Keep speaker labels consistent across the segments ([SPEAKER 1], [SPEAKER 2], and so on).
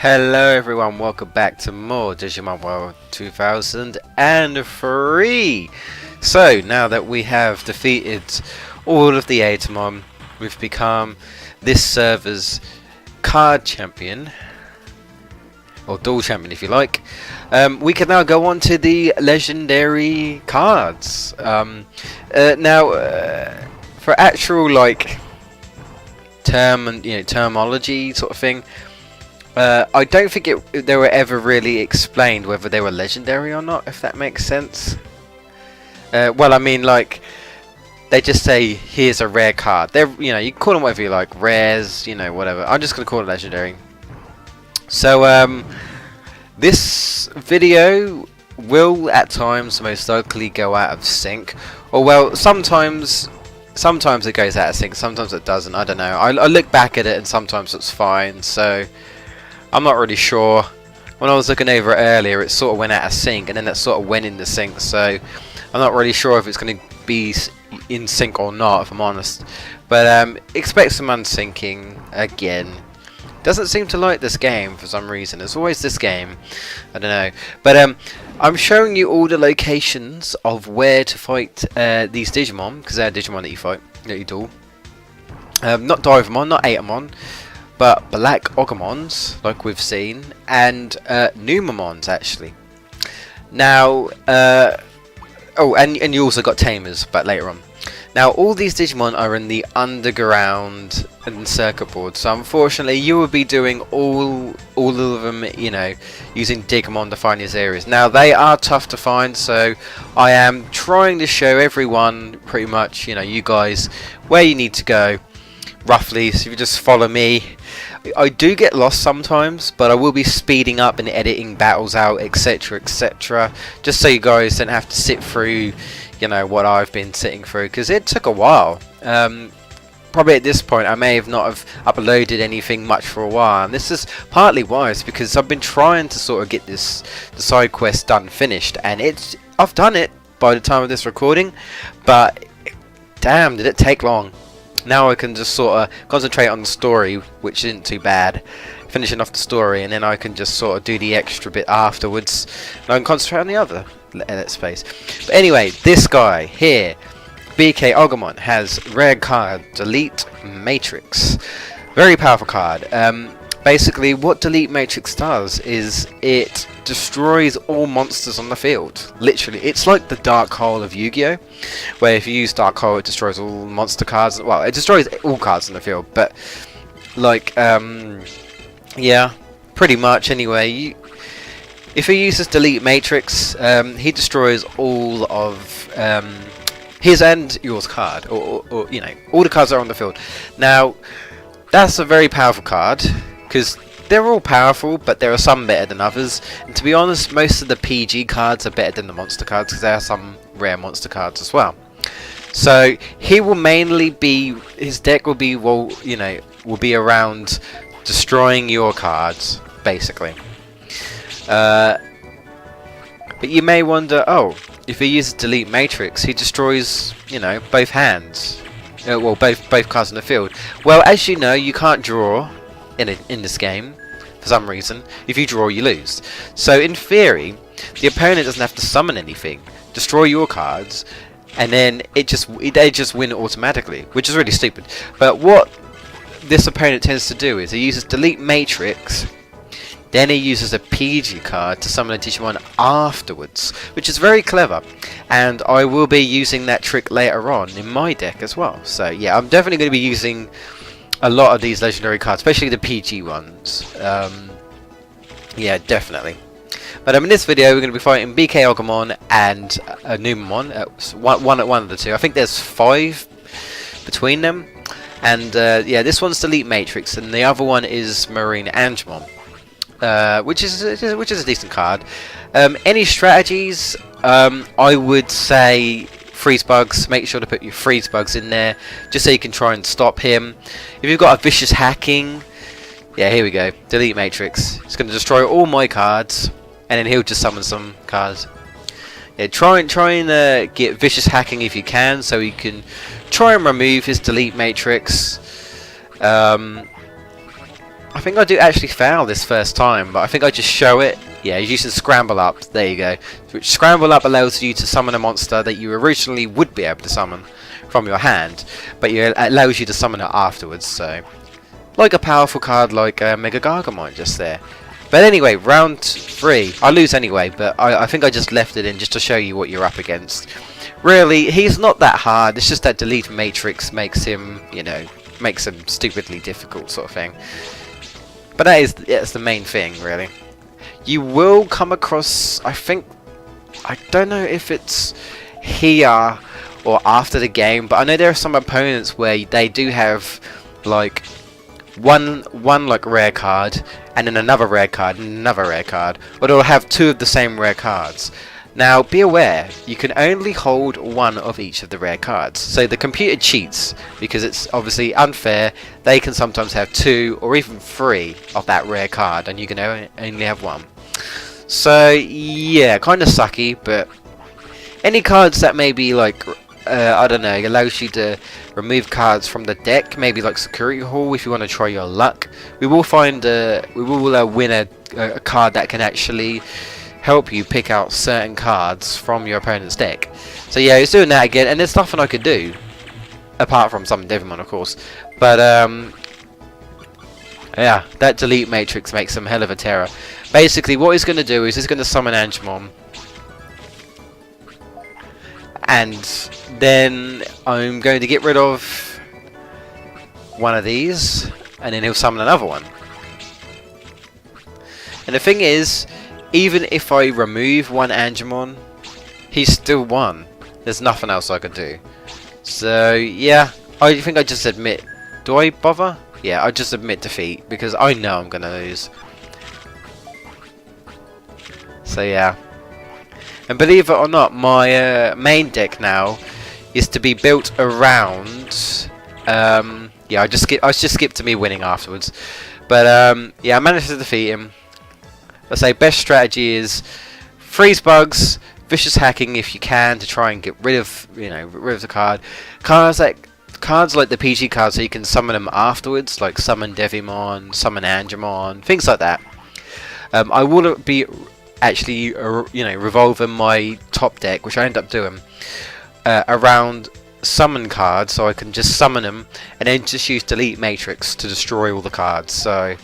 [SPEAKER 1] Hello everyone, welcome back to more Digimon World 2003. So now that we have defeated all of the Atomon, we've become this server's card champion, or dual champion if you like. We can now go on to the legendary cards. For actual terminology sort of thing, I don't think they were ever really explained whether they were legendary or not, if that makes sense. Well, I mean, they just say here's a rare card. They're, you can call them whatever you like, rares, whatever. I'm just gonna call it legendary. So this video will at times most likely go out of sync, or well, sometimes it goes out of sync, sometimes it doesn't. I don't know. I look back at it and sometimes it's fine. So I'm not really sure. When I was looking over it earlier, it sort of went out of sync, and then it sort of went into sync. So I'm not really sure if it's going to be in sync or not, if I'm honest. But expect some unsyncing again. Doesn't seem to like this game for some reason. It's always this game. I don't know. But I'm showing you all the locations of where to fight these Digimon, because they're Digimon that you fight, that you duel. Not Divamon, not Atomon, but Black Ogumons, like we've seen, and Numamons actually. Now, and you also got Tamers, but later on. Now, all these Digimon are in the underground and circuit board, so unfortunately, you will be doing all of them, using Digimon to find these areas. Now, they are tough to find, so I am trying to show everyone, pretty much, you guys, where you need to go, roughly. So if you just follow me. I do get lost sometimes, but I will be speeding up and editing battles out, etc, etc, just so you guys don't have to sit through what I've been sitting through, because it took a while. Probably at this point I may have not have uploaded anything much for a while, and this is partly why. It's because I've been trying to sort of get the side quest done, finished, and I've done it by the time of this recording, but damn, did it take long. Now I can just sort of concentrate on the story, which isn't too bad, finishing off the story, and then I can just sort of do the extra bit afterwards, and I can concentrate on the other let's face. But anyway, this guy here, BK Agumon, has rare card Delete Matrix. Very powerful card. Basically, what Delete Matrix does is it destroys all monsters on the field. Literally, it's like the Dark Hole of Yu-Gi-Oh! Where if you use Dark Hole, it destroys all monster cards. Well, it destroys all cards in the field, but yeah, pretty much. Anyway, if he uses Delete Matrix, he destroys all of his and yours card, or all the cards that are on the field. Now, that's a very powerful card, because they're all powerful, but there are some better than others. And to be honest, most of the PG cards are better than the monster cards, because there are some rare monster cards as well. So he will mainly be, his deck will be, will be around destroying your cards, basically. But you may wonder, oh, if he uses Delete Matrix, he destroys, both hands. Well, both cards in the field. Well, as you know, you can't draw in this game for some reason. If you draw, you lose. So in theory, the opponent doesn't have to summon anything, destroy your cards, and then they just win automatically, which is really stupid. But what this opponent tends to do is he uses Delete Matrix, then he uses a PG card to summon a Digimon afterwards, which is very clever, and I will be using that trick later on in my deck as well. So yeah, I'm definitely going to be using a lot of these legendary cards, especially the PG ones. Yeah, definitely. But in this video, we're going to be fighting BK Agumon and Numamon. One of the two. I think there's 5 between them. And yeah, this one's Delete Matrix, and the other one is Marine Angemon. Which is a decent card. Any strategies? I would say freeze bugs. Make sure to put your freeze bugs in there, just so you can try and stop him. If you've got a vicious hacking, yeah, here we go. Delete Matrix. It's going to destroy all my cards, and then he'll just summon some cards. Yeah, try and get vicious hacking if you can, so you can try and remove his Delete Matrix. I think I do actually fail this first time, but I think I just show it. Yeah, using Scramble Up. There you go. Which Scramble Up allows you to summon a monster that you originally would be able to summon from your hand, but it allows you to summon it afterwards. So, like a powerful card like Mega Gargamon just there. But anyway, round 3. I lose anyway, but I think I just left it in just to show you what you're up against. Really, he's not that hard. It's just that Delete Matrix makes him, you know, makes him stupidly difficult sort of thing. But that's the main thing, really. You will come across, I don't know if it's here or after the game, but I know there are some opponents where they do have like one like rare card, and then another rare card, and another rare card, or they'll have 2 of the same rare cards. Now, be aware, you can only hold 1 of each of the rare cards. So the computer cheats, because it's obviously unfair. They can sometimes have 2 or even 3 of that rare card, and you can only have 1. So, yeah, kind of sucky, but any cards that maybe, like, I don't know, allows you to remove cards from the deck, maybe like Security Hall, if you want to try your luck. We will win a card that can actually help you pick out certain cards from your opponent's deck. So yeah, it's doing that again, and there's nothing I could do apart from summon Digimon, of course. But yeah, that Delete Matrix makes some hell of a terror. Basically, what he's going to do is he's going to summon Angemon, and then I'm going to get rid of one of these, and then he'll summon another one. And the thing is, even if I remove one Angemon, he's still one. There's nothing else I could do. So yeah, I think I just admit. Do I bother? Yeah, I just admit defeat, because I know I'm gonna lose. So yeah. And believe it or not, my main deck now is to be built around. Yeah, I just skipped to me winning afterwards. But yeah, I managed to defeat him. Let's say best strategy is freeze bugs, vicious hacking if you can, to try and get rid of, you know, rid of the card. Cards like the PG cards, so you can summon them afterwards, like summon Devimon, summon Angemon, things like that. I will be actually, you know, revolving my top deck, which I end up doing, around summon cards, so I can just summon them and then just use Delete Matrix to destroy all the cards. So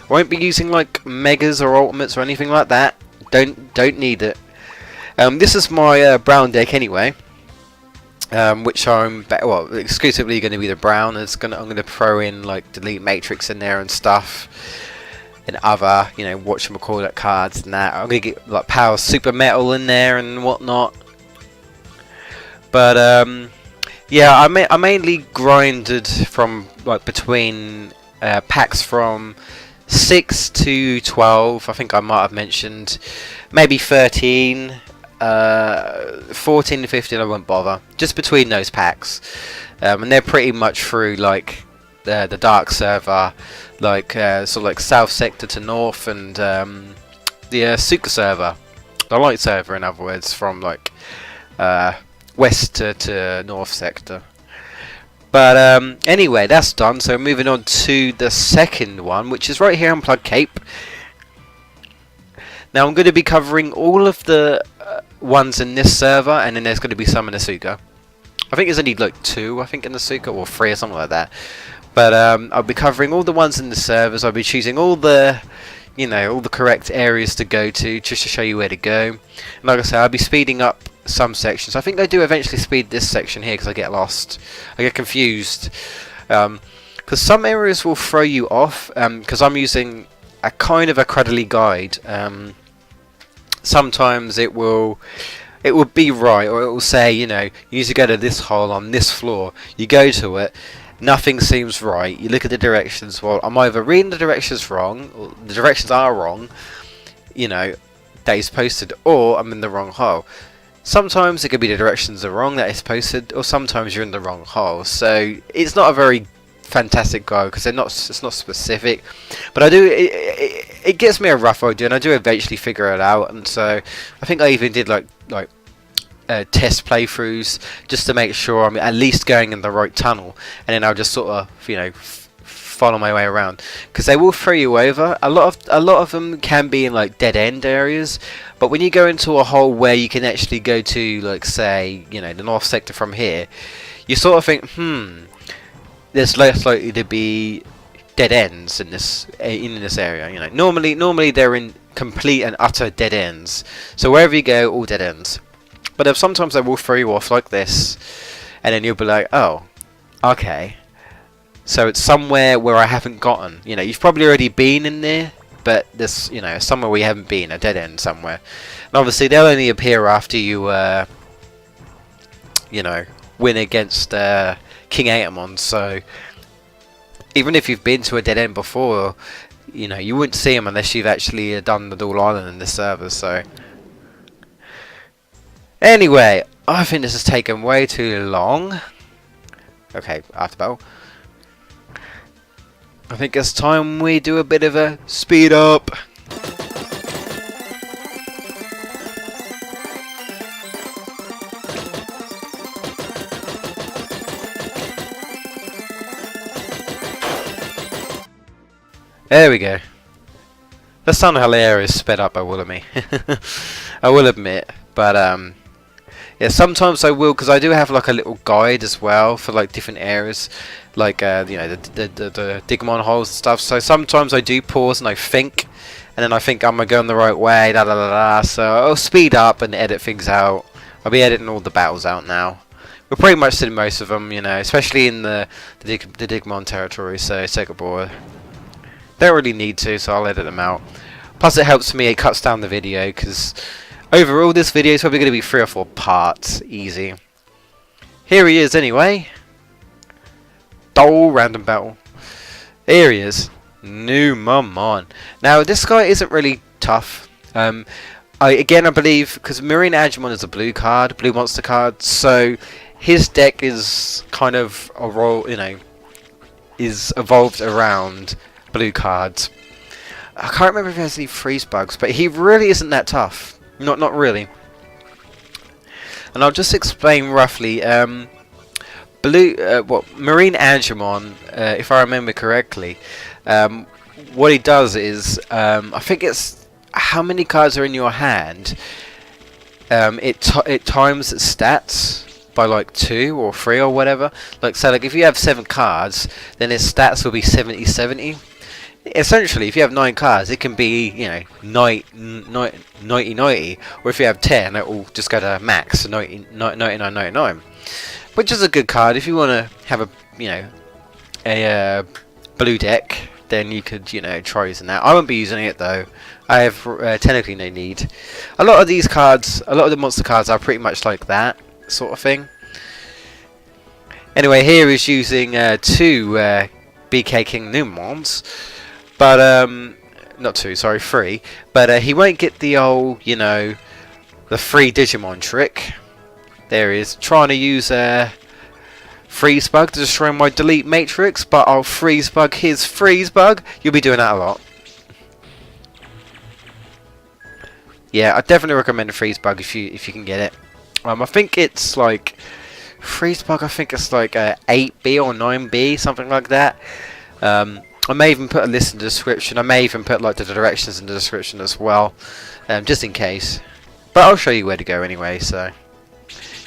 [SPEAKER 1] won't be using like megas or ultimates or anything like that. Don't need it. This is my brown deck anyway, which I'm exclusively going to be the brown. I'm going to throw in like Delete Matrix in there and stuff, and other, you know, whatchamacallit cards and that. I'm going to get like Power Super Metal in there and whatnot. But yeah, I mainly grinded from like between packs from 6 to 12, I think I might have mentioned, maybe 13, 14 and 15 I won't bother, just between those packs, and they're pretty much through like the dark server, like sort of like south sector to north, and the Suka server, the light server in other words, from like west to north sector. But anyway, that's done. So moving on to the second one, which is right here, Unplugged Cape. Now I'm going to be covering all of the ones in this server, and then there's going to be some in the Suka. I think there's only like 2, I think, in the Suka, or 3 or something like that. But I'll be covering all the ones in the servers. I'll be choosing all the, you know, all the correct areas to go to, just to show you where to go. And like I said, I'll be speeding up some sections. I think I do eventually speed this section here because I get lost. I get confused. Because some areas will throw you off, because I'm using a kind of a cruddly guide. Sometimes it will be right, or it will say, you know, you need to go to this hole on this floor. You go to it, nothing seems right. You look at the directions. Well, I'm either reading the directions wrong, or the directions are wrong, you know, that is posted, or I'm in the wrong hole. Sometimes it could be the directions are wrong that is posted, or sometimes you're in the wrong hole. So it's not a very fantastic guide because it's not specific. But I do it gives me a rough idea, and I do eventually figure it out. And so I think I even did like test playthroughs just to make sure I'm at least going in the right tunnel, and then I'll just sort of, you know, follow my way around, because they will throw you over. A lot of them can be in like dead end areas, but when you go into a hole where you can actually go to, like, say, you know, the north sector from here, you sort of think, there's less likely to be dead ends in this area. You know, normally they're in complete and utter dead ends. So wherever you go, all dead ends. But sometimes they will throw you off like this, and then you'll be like, oh, okay. So it's somewhere where I haven't gotten. You know, you've probably already been in there, but there's, you know, somewhere where you haven't been, a dead end somewhere. And obviously they'll only appear after you, you know, win against King Atamon. So even if you've been to a dead end before, you know, you wouldn't see them unless you've actually done the Dual Island in this server. So anyway, I think this has taken way too long. Okay, after battle. I think it's time we do a bit of a speed up. There we go. That sounded hilarious sped up, I will admit. I will admit, but yeah, sometimes I will, because I do have like a little guide as well for like different areas, like you know, the Digimon holes and stuff. So sometimes I do pause and I think, and then I think, am I going the right way? Da da da da. So I'll speed up and edit things out. I'll be editing all the battles out now. We're pretty much seeing most of them, you know, especially in the Digimon territory. So take a board. Don't really need to, so I'll edit them out. Plus it helps me, it cuts down the video, because overall this video is probably going to be 3 or 4 parts, easy. Here he is anyway. Random battle. Here he is. Numamon. Now this guy isn't really tough. I believe, because Marine Agumon is a blue card, blue monster card, so his deck is kind of a role, you know, is evolved around blue cards. I can't remember if he has any freeze bugs, but he really isn't that tough. Not really. And I'll just explain roughly. Marine Agumon, if I remember correctly, what he does is, I think it's how many cards are in your hand. It times its stats by like 2 or 3 or whatever. Like, so like if you have 7 cards, then his stats will be 70-70. Essentially, if you have 9 cards, it can be, you know, 90-90, or if you have 10, it will just go to max 99-99, which is a good card if you want to have a, you know, a blue deck. Then you could, you know, try using that. I won't be using it though. I have technically no need. A lot of these cards, a lot of the monster cards are pretty much like that sort of thing. Anyway, here is using 2 BK King Numamons. But, not 2, sorry, 3. But he won't get the old, you know, the free Digimon trick. There he is, trying to use Freeze Bug to destroy my Delete Matrix, but I'll Freeze Bug his Freeze Bug. You'll be doing that a lot. Yeah, I definitely recommend a Freeze Bug if you can get it. I think it's like Freeze Bug. I think it's like 8B or 9B, something like that. I may even put a list in the description. I may even put like the directions in the description as well, just in case. But I'll show you where to go anyway. So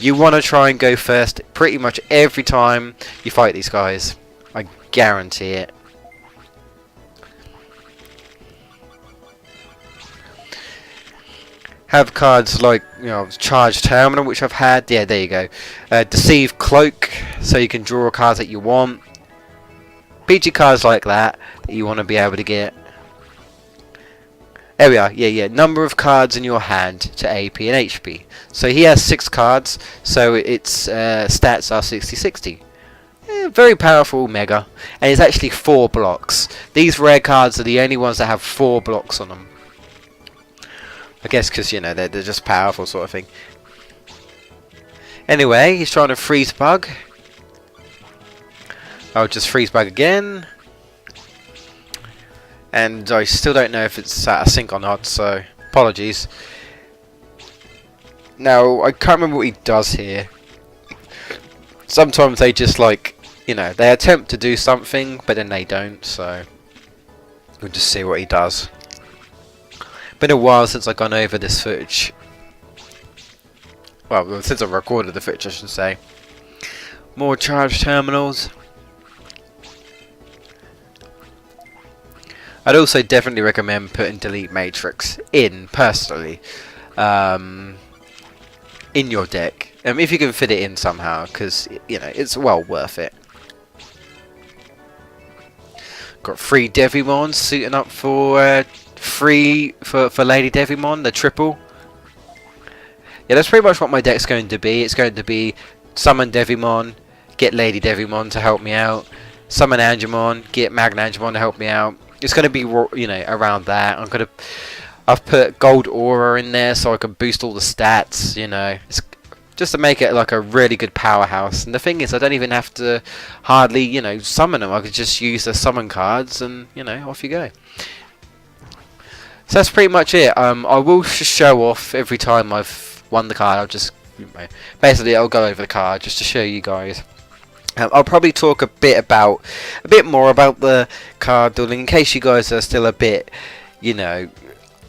[SPEAKER 1] you want to try and go first pretty much every time you fight these guys. I guarantee it. Have cards like, you know, Charge Terminal, which I've had. Yeah, there you go. Deceive Cloak, so you can draw cards that you want. PG cards like that you want to be able to get. There we are. Yeah. Number of cards in your hand to AP and HP. So he has 6 cards, so its stats are 60-60. Yeah, very powerful mega. And it's actually 4 blocks. These rare cards are the only ones that have 4 blocks on them. I guess because, you know, they're just powerful sort of thing. Anyway, he's trying to Freeze Bug. I'll just Freeze Bug again. And I still don't know if it's out of sync or not, so apologies. Now, I can't remember what he does here. Sometimes they just, like, you know, they attempt to do something, but then they don't. So we'll just see what he does. Been a while since I've gone over this footage. Well, since I've recorded the footage, I should say. More charge terminals. I'd also definitely recommend putting delete matrix in personally, in your deck, if you can fit it in somehow, because you know it's well worth it. Got 3 Devimons suiting up for for Lady Devimon, the triple. Yeah, that's pretty much what my deck's going to be. It's going to be summon Devimon, get Lady Devimon to help me out, summon Angemon, get Magna Angemon to help me out. It's going to be, you know, around that. I've put Gold Aura in there so I can boost all the stats, you know. It's just to make it like a really good powerhouse. And the thing is, I don't even have to hardly, you know, summon them. I could just use the summon cards and, you know, off you go. So that's pretty much it. I will just show off every time I've won the card. I'll just, you know, basically I'll go over the card just to show you guys. I'll probably talk a bit more about the card dueling in case you guys are still a bit, you know,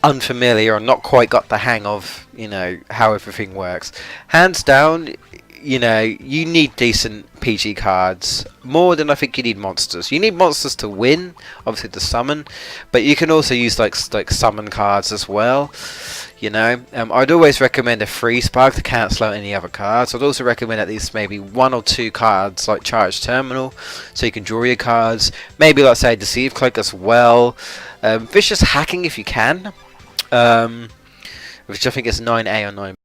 [SPEAKER 1] unfamiliar or not quite got the hang of, you know, how everything works. Hands down, you know, you need decent PG cards more than I think you need monsters. You need monsters to win, obviously to summon, but you can also use like summon cards as well. You know, I'd always recommend a free spark to cancel out any other cards. I'd also recommend at least maybe 1 or 2 cards like Charge Terminal, so you can draw your cards. Maybe let's say Deceive Cloak as well. Vicious Hacking if you can, which I think is 9A or 9B.